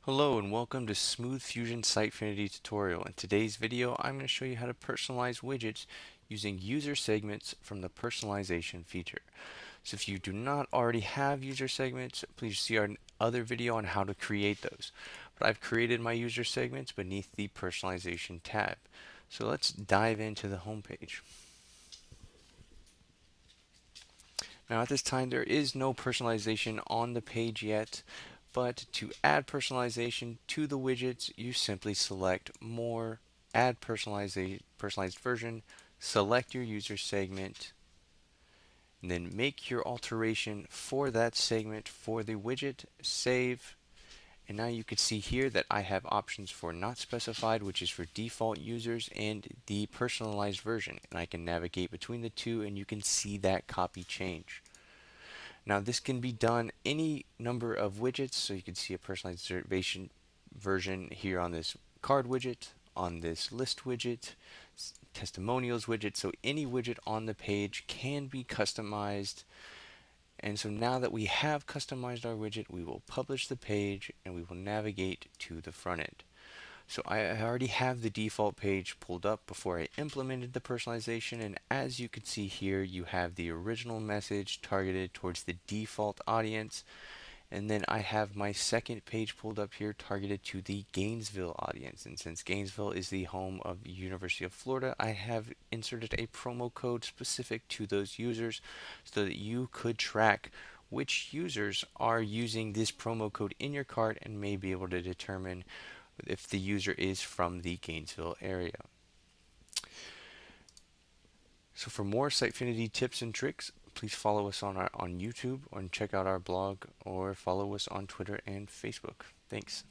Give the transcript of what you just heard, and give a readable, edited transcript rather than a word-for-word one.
Hello and welcome to Smooth Fusion Sitefinity tutorial. In today's video, I'm going to show you how to personalize widgets using user segments from the personalization feature. So if you do not already have user segments, please see our other video on how to create those. But I've created my user segments beneath the personalization tab. So let's dive into the home page. Now at this time there is no personalization on the page yet, but to add personalization to the widgets you simply select More, Add Personalized Version, select your user segment, and then make your alteration for that segment for the widget, save, and now you can see here that I have options for not specified, which is for default users, and the personalized version, and I can navigate between the two and you can see that copy change. Now this can be done any number of widgets, so you can see a personalization version here on this card widget, on this list widget, testimonials widget, so any widget on the page can be customized. And so now that we have customized our widget, we will publish the page and we will navigate to the front end. So I already have the default page pulled up before I implemented the personalization, and as you can see here you have the original message targeted towards the default audience, and then I have my second page pulled up here targeted to the Gainesville audience. And since Gainesville is the home of the University of Florida, I have inserted a promo code specific to those users so that you could track which users are using this promo code in your cart and may be able to determine if the user is from the Gainesville area. So for more Sitefinity tips and tricks, please follow us on YouTube, or check out our blog, or follow us on Twitter and Facebook. Thanks.